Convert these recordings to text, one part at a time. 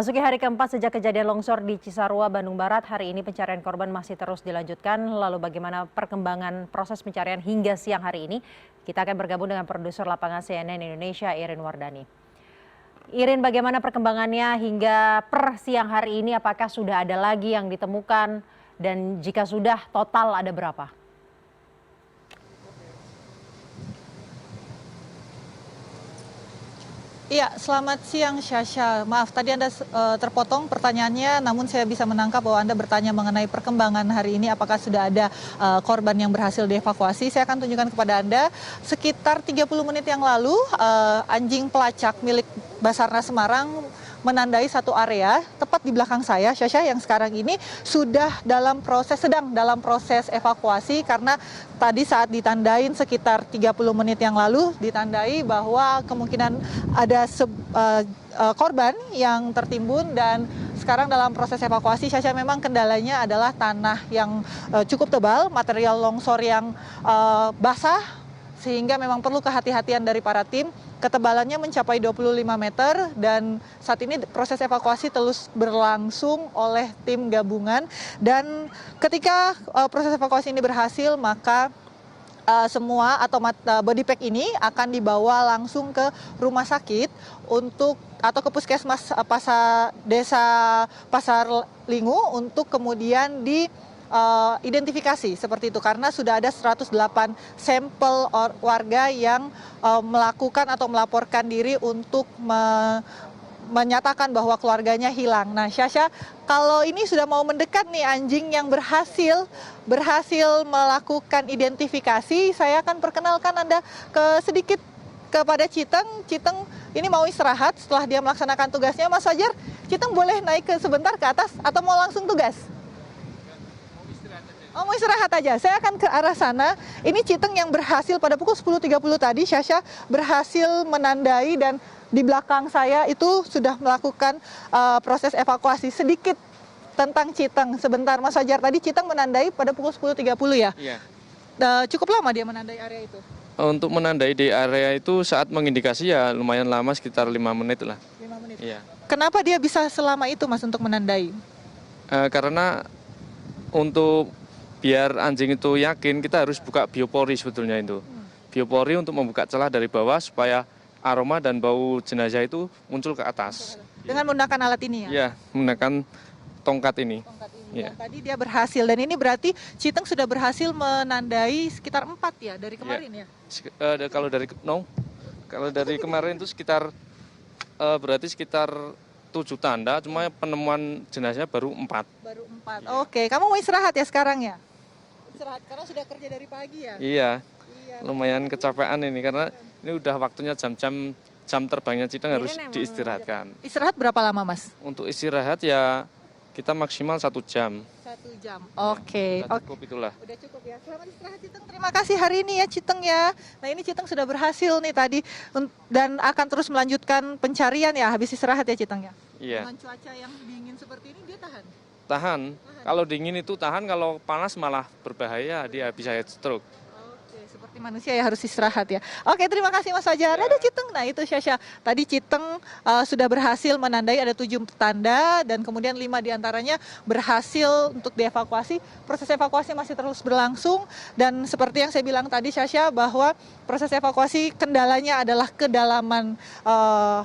Masuki hari keempat sejak kejadian longsor di Cisarua, Bandung Barat, hari ini pencarian korban masih terus dilanjutkan. Lalu bagaimana perkembangan proses pencarian hingga siang hari ini? Kita akan bergabung dengan produser lapangan CNN Indonesia, Irin Wardani. Irin, bagaimana perkembangannya hingga per siang hari ini? Apakah sudah ada lagi yang ditemukan? Dan jika sudah, total ada berapa? Iya, selamat siang Syasha. Maaf, tadi Anda terpotong pertanyaannya, namun saya bisa menangkap bahwa Anda bertanya mengenai perkembangan hari ini, apakah sudah ada korban yang berhasil dievakuasi. Saya akan tunjukkan kepada Anda, sekitar 30 menit yang lalu, anjing pelacak milik Basarnas Semarang menandai satu area tepat di belakang saya, Syasha, yang sekarang ini sedang dalam proses evakuasi karena tadi saat ditandain sekitar 30 menit yang lalu ditandai bahwa kemungkinan ada korban yang tertimbun dan sekarang dalam proses evakuasi. Syasha, memang kendalanya adalah tanah yang cukup tebal, material longsor yang basah, sehingga memang perlu kehati-hatian dari para tim. Ketebalannya mencapai 25 meter dan saat ini proses evakuasi terus berlangsung oleh tim gabungan. Dan ketika proses evakuasi ini berhasil, maka semua body pack ini akan dibawa langsung ke rumah sakit atau ke puskesmas desa Pasar Lingu untuk kemudian identifikasi seperti itu, karena sudah ada 108 sampel warga yang melakukan atau melaporkan diri untuk menyatakan bahwa keluarganya hilang. Nah, Syasha, kalau ini sudah mau mendekat nih anjing yang berhasil melakukan identifikasi, saya akan perkenalkan Anda sedikit kepada Citeng. Citeng ini mau istirahat setelah dia melaksanakan tugasnya. Mas Fajar, Citeng boleh naik sebentar ke atas atau mau langsung tugas? Oh, mau istirahat aja. Saya akan ke arah sana. Ini Citeng yang berhasil pada pukul 10.30 tadi, Syasha, berhasil menandai, dan di belakang saya itu sudah melakukan proses evakuasi. Sedikit tentang Citeng sebentar, Mas Fajar. Tadi Citeng menandai pada pukul 10.30 ya? Iya. Cukup lama dia menandai area itu? Untuk menandai di area itu saat mengindikasi ya lumayan lama, sekitar 5 menit lah. 5 menit? Iya. Kenapa dia bisa selama itu, Mas, untuk menandai? Karena untuk biar anjing itu yakin, kita harus buka biopori sebetulnya itu. Biopori untuk membuka celah dari bawah supaya aroma dan bau jenazah itu muncul ke atas. Dengan menggunakan alat ini ya? Iya, menggunakan tongkat ini. Tongkat ini. Iya. Dan tadi dia berhasil, dan ini berarti Citeng sudah berhasil menandai sekitar 4 ya dari kemarin ya? Kalau dari kemarin itu sekitar berarti sekitar 7 tanda, cuma penemuan jenazahnya baru 4. Baru 4. Iya. Oke, kamu mau istirahat ya sekarang ya? Istirahat karena sudah kerja dari pagi ya? Iya, Iya. lumayan kecapean ini karena ini udah waktunya jam terbangnya Citeng harus diistirahatkan. Istirahat berapa lama, Mas? Untuk istirahat ya kita maksimal 1 jam. 1 jam. Oke. Udah cukup itulah. Udah cukup ya. Selamat istirahat, Citeng. Terima kasih hari ini ya, Citeng ya. Nah, ini Citeng sudah berhasil nih tadi dan akan terus melanjutkan pencarian ya habis istirahat ya, Citeng ya. Iya. Dengan cuaca yang dingin seperti ini, dia tahan. Tahan. Kalau dingin itu tahan, kalau panas malah berbahaya, dia bisa heat stroke. Oke, seperti manusia ya harus istirahat ya. Oke, terima kasih Mas Fajar. Ada Citeng. Nah, itu Syasha. Tadi Citeng sudah berhasil menandai ada 7 tanda dan kemudian 5 diantaranya berhasil untuk dievakuasi. Proses evakuasi masih terus berlangsung dan seperti yang saya bilang tadi, Syasha, bahwa proses evakuasi kendalanya adalah kedalaman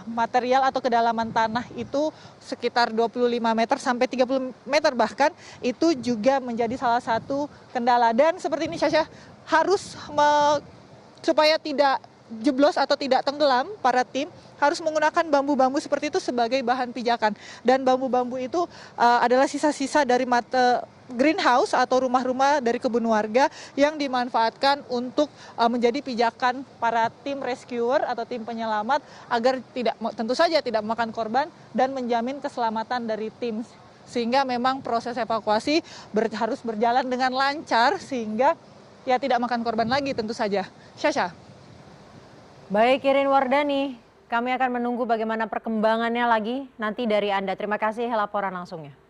material atau kedalaman tanah itu sekitar 25 meter sampai 30 meter bahkan, itu juga menjadi salah satu kendala. Dan seperti ini, Syasha, harus supaya tidak jeblos atau tidak tenggelam, para tim harus menggunakan bambu-bambu seperti itu sebagai bahan pijakan. Dan bambu-bambu itu adalah sisa-sisa dari greenhouse atau rumah-rumah dari kebun warga yang dimanfaatkan untuk menjadi pijakan para tim rescuer atau tim penyelamat agar tentu saja tidak memakan korban dan menjamin keselamatan dari tim. Sehingga memang proses evakuasi harus berjalan dengan lancar sehingga ya tidak makan korban lagi tentu saja. Syasha. Baik, Irin Wardani, kami akan menunggu bagaimana perkembangannya lagi nanti dari Anda. Terima kasih laporan langsungnya.